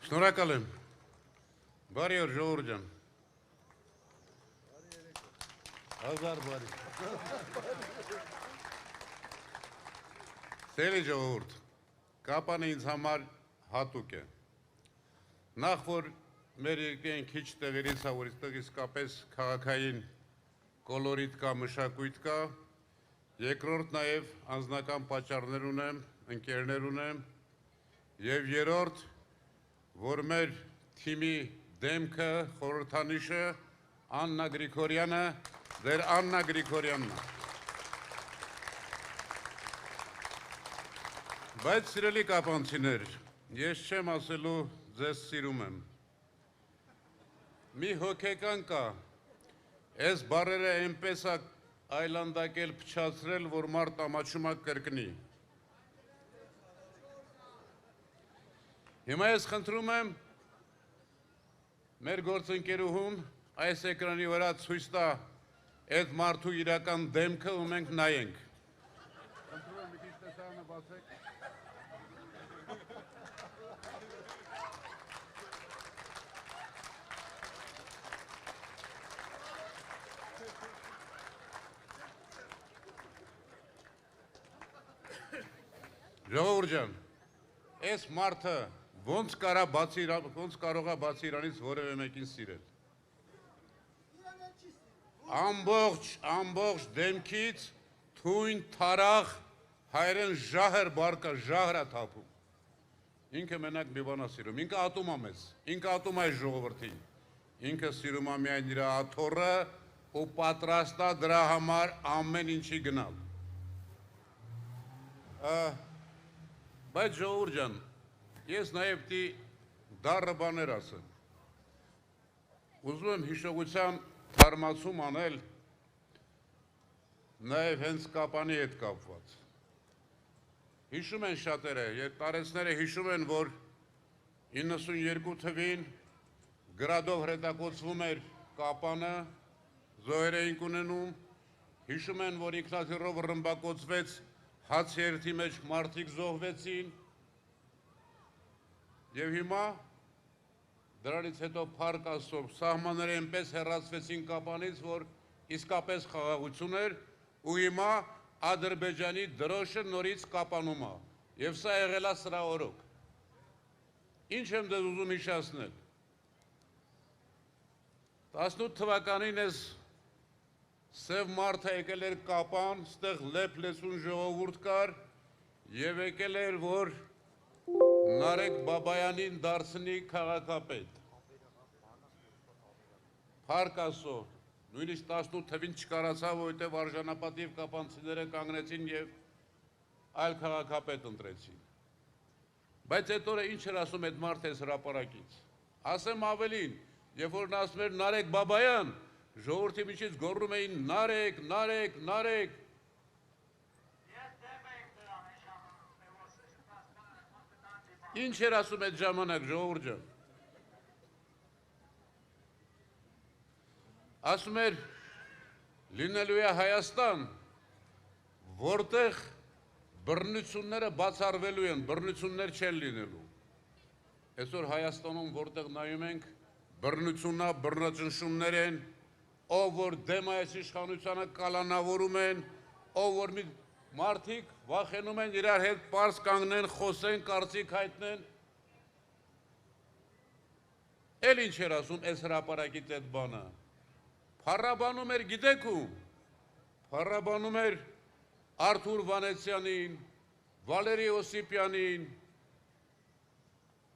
Շնորհակալ եմ։ Բարի օր, ժողովուրդ ջան։ Հազար բարի։ Սիրելի ժողովուրդ, կապանը ինձ համար հատուկ է։ Նախ որ մեր երկրին քիչ տեղերից է, որ այստեղ իսկապես քաղաքային կոլորիտ կա, մշակույթ կա, երկրորդ նաև անձնական պատճառներ ունեմ, ընկերներ ունեմ, եւ երրորդ, որ մեր թիմի դեմքը, խորհրդանիշը Աննա Գրիգորյանը, դեր Աննա Գրիգորյանն է։ Բայց սիրելի կապանցիներ, ես չեմ ասելու ձեզ սիրում եմ։ Մի հոգեկան կա, այս բառերը այնպես է այլանդակել, փչացրել, որ մարդ ամաչում է կրկնի։ Հիմա ես խնդրում եմ մեր գործընկերուհուն այս էկրանի վրա ցույց տա այդ մարդու իրական դեմքը ու մենք նայենք։ Խնդրում եմ մի քիչ տեսարանը բացեք։ Ժողովուրդ ջան, այս մարդը ոնց կարող է բացի իրանից որևէ մեկին սիրել։ Ամբողջ դեմքից թույն թարախ հայերեն ժահր բարկա, ժահր է թափում։ Ինքը մենակ մի բան է սիրում, ինքը ատում է մեզ, ինքը ատում է այս ժողովրդին։ Ինքը սիրում է միայն իր աթոռը ու պատրաստ է դրա համար ամեն ինչի գնալ։ Բայց ժողովուրդ ջան, ես նաև պիտի դառը բաներ ասեմ։ Ուզում եմ հիշողության թարմացում անել նաև հենց կապանի հետ կապված։ Հիշում են շատերը, տարեցները հիշում են, որ 92 թվին գրադով հրետակոծվում էր կապանը, զոհեր էինք ունենում, հիշում են, որ ինքնաթիռով ռմբակոծվեց հացերթի մեջ մարդիկ զոհվեցին, եւ հիմա դրանից հետո փառք Աստծո սահմանները այնպես հեռացվեցին կապանից, որ իսկապես խաղաղություն էր ու հիմա Ադրբեջանի դրոշը նորից կապանում է եւ սա եղել է սրա օրոք։ Ինչ եմ դες ուզում հիշեցնել։ 18 թվականին ես սև մարդը եկել էր կապան, ստեղ լեփ լեսուն ժողովուրդ կար եւ եկել էր, որ Նարեկ Բաբայանին դարձնի քաղաքապետ։ Փառք Աստծո, նույնիսկ 18 թվին չկարացավ, որովհետև արժանապատիվ կապանցիները կանգնեցին եւ այլ քաղաքապետ ընտրեցին։ Բայց այդ օրը ինչ էր ասում այդ մարդը այս հրապարակից։ Ասեմ ավելին, երբ որ նա ասում էր Նարեկ Բաբայան, ժողովրդի միջից գոռում էին Նարեկ, Նարեկ, Նարեկ։ Ինչ էր ասում այդ ժամանակ ժողովուրդ ջան։ Ասում էր լինելու է Հայաստան, որտեղ բռնությունները բացառվելու են, բռնություններ չեն լինելու։ Այսօր Հայաստանում որտեղ նայում ենք, բռնությունն է, բռնաճնշումներ են, ով որ դեմ է այս իշխանությանը կալանավորում են, ով որ մի մարդիկ վախենում են իրար հետ պարզ կանգնեն, խոսեն, կարծիք հայտնեն։ Էլ ինչ էր ասում այս հրապարակից այդ բանը։ Փառաբանում էր գիտեք ում, փառաբանում էր Արթուր Վանեցյանին, Վալերի Օսիպյանին,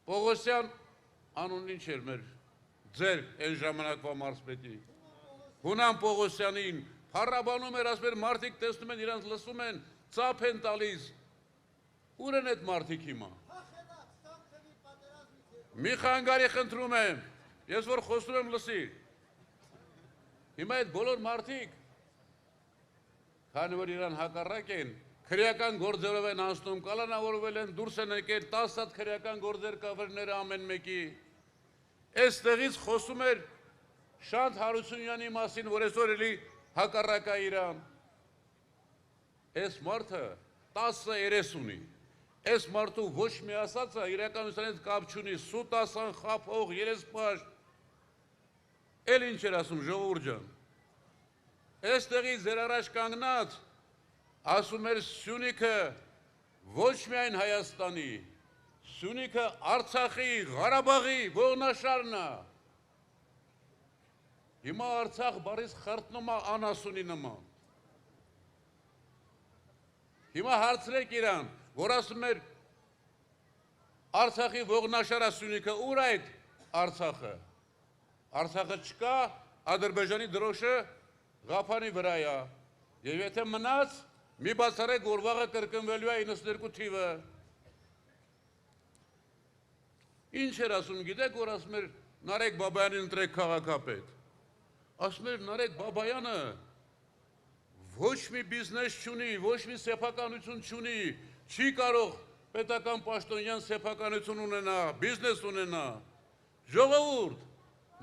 Պողոսյան, անունն ինչ էր մեր, ձեր այն ժամանակվա մարզպետի, Հունան Պողոսյանին, փառաբանում էր, ասում էր մարդիկ տեսնում են, իրանց լսում են, ծափ են տալիս, ուր են այդ մարդիկ հիմա։ Մի խանգարի խնդրում եմ, ես որ խոսում եմ լսի։ Հիմա այդ բոլոր մարդիկ, քանի որ իրան հակառակ են, քրեական գործերով են անցնում, կալանավորվել են, դուրս են եկել 10 հատ քրեական գործեր կավերները ամեն մեկի։ Այստեղից խոսում էր Շանթ Հարությունյանի մասին, որ այսօր էլի հակառակ է իրան։ Այս մարդը 10 երես ունի, Այս մարդու ոչ մի ասածը իրականությունից կապ չունի, սուտ ասան, խափող, երեսպաշտ, էլ ինչ էր ասում ժողովուրդ ջան։ Այստեղից ձեր առաջ կանգնած ասում էր Սյունիքը ոչ միայն Հայաստանի, Սյունիքը Արցախի, Ղարաբաղի ողնաշարն է։ Հիմա Արցախ բառից խրտնում է անասունի նման։ Հիմա հարցրեք իրան, որ ասում էր Արցախի ողնաշարը Սյունիքը, ուր այդ Արցախը։ Արցախը չկա, Ադրբեջանի դրոշը Ղափանի վրա է։ Եվ եթե մնաց, մի բացառեք, որ վաղը կրկնվելու է 92 թիվը։ Ինչ էր ասում, գիտեք, որ ասում էր Նարեկ Բաբայանին ընտրեք քաղաքապետ։ Ասում էր Նարեկ Բաբայանը ոչ մի բիզնես չունի, ոչ մի սեփականություն չունի, չի կարող պետական պաշտոնյան սեփականություն ունենա, բիզնես ունենա։ Ժողովուրդ,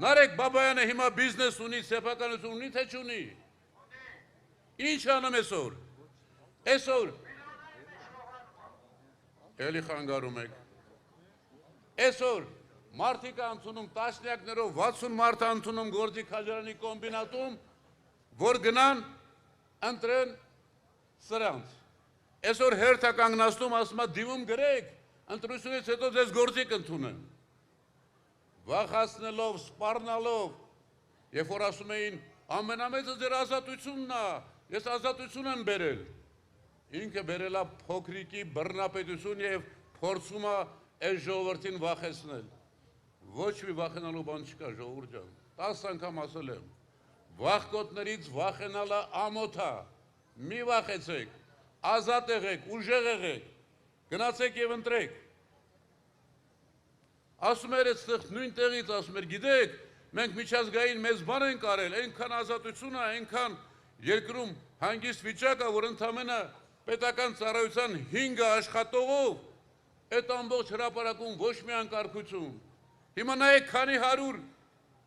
Նարեկ Բաբայանը հիմա բիզնես ունի, սեփականություն ունի, թե չունի։ Ինչ անում այսօր։ Այսօր էլի խանգարում եք։ Այսօր մարդիկ ընդունում տասնյակներով 60 մարդ ընդունում Գործի Քաջարյանի կոմբինատում, որ գնան ընտրեն սրանց։ Այսօր հերթ է կանգնացնում, ասում է դիմում գրեք, ընտրությունից հետո ձեզ գործի կընդունեն։ Վախացնելով, սպառնալով, երբ որ ասում էին ամենամեծը ձեր ազատությունն է, ես ազատություն եմ բերել։ Ինքը բերել է փոքրիկի բռնապետություն եւ փորձում է այս ժողովրդին վախեցնել։ Ոչ մի վախենալու բան չկա, ժողովուրդ ջան։ 10 անգամ ասել եմ։ Վախկոտներից վախենալը ամոթ է։ Մի վախեցեք, ազատ եղեք, ուժեղ եղեք, գնացեք եւ ընտրեք։ Ասում էր այստեղ նույն տեղից, ասում էր, գիտեք, մենք միջազգային մեծ բան ենք արել, այնքան ազատություն է, այնքան երկրում հանգիստ վիճակ է, որ ընդամենը պետական ծառայության 5 աշխատողով այդ ամբողջ հրապարակում ոչ մի անկարգություն։ Հիմա նայեք քանի 100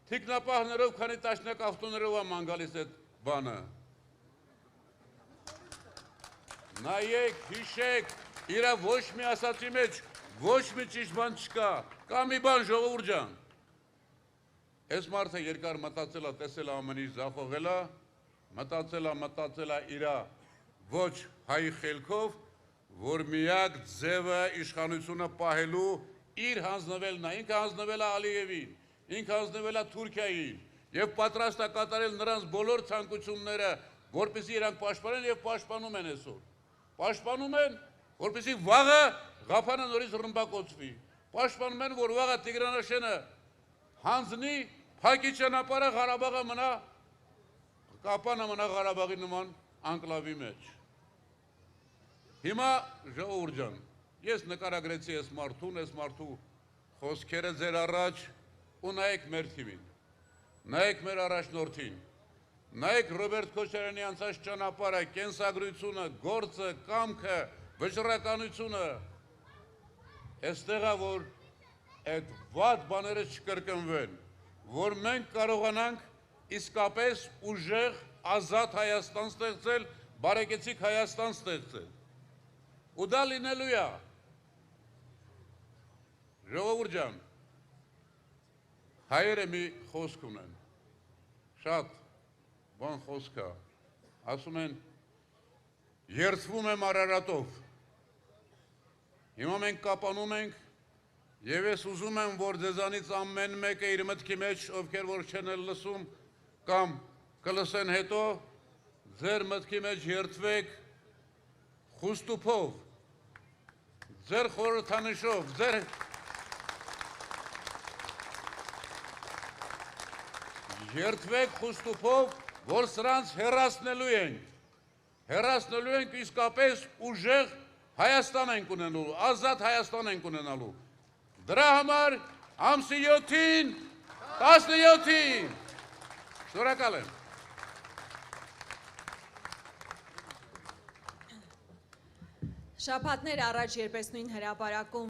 թիկնապահներով, քանի տասնյակ ավտոներով է ման գալիս այդ բանը։ Նայեք, հիշեք, իրա ոչ մի ասացի մեջ ոչ մի ճիշտ բան չկա, կա մի բան ժողովուրդ ջան։ Այս մարդը երկար մտածել է, տեսել է ամեն ինչ ձախողել է, մտածել է իրա ոչ հայի խելքով, որ միակ ձևը իշխանությունը պահելու իր հանձնվելն է, ինքը հանձնվել է Ալիևին, ինքը հանձնվել է Թուրքիային եւ պատրաստ է կատարել նրանց բոլոր ցանկությունները, որպեսզի իրանք պաշտպանեն եւ պաշտպանում են այսօր։ Պաշտպանում են, որպեսզի վաղը Ղափանը նորից ռմբակոծվի։ Պաշտպանում են, որ վաղը Տիգրանաշենը հանձնի, փակի ճանապարհը, Ղարաբաղը մնա, Կապանը մնա Ղարաբաղի նման անկլավի մեջ։ Հիմա ժողովուրդ ջան, ես նկարագրեցի այս մարդու խոսքերը ձեր առաջ ու նայեք մեր թիմին, նայեք մեր առաջնորդին, նայեք Ռոբերտ Քոչարյանի անցած ճանապարհը, կենսագրությունը, գործը, կամքը, վճռականությունը, այստեղ է, որ այդ վատ բաները չկրկնվեն, որ մենք կարողանանք իսկապես ուժեղ, ազատ Հայաստան ստեղծել, բարեկեցիկ Հայաստան ստեղծել։ Ու դա լինելու է։ Ժողովուրդ ջան, հայերը մի խոսք ունեն, շատ բան խոսք է, ասում են, երդվում եմ Արարատով։ Հիմա մենք կապանում ենք, եւ ես ուզում եմ, որ ձեզանից ամեն մեկը իր մտքի մեջ, ովքեր որ չեն լսում կամ կլսեն հետո, ձեր մտքի մեջ երդվեք խուստուփով, ձեր խորհրդանշով, ձեր երդվեք խուստուփով, որ սրանց հեռացնելու ենք իսկապես ուժեղ Հայաստան ենք ունենալու, ազատ Հայաստան ենք ունենալու։ Դրա համար ամսի 7-ին, 17-ին, շնորհակալ եմ։ Շաբաթներ առաջ, երբ այս նույն հրապարակում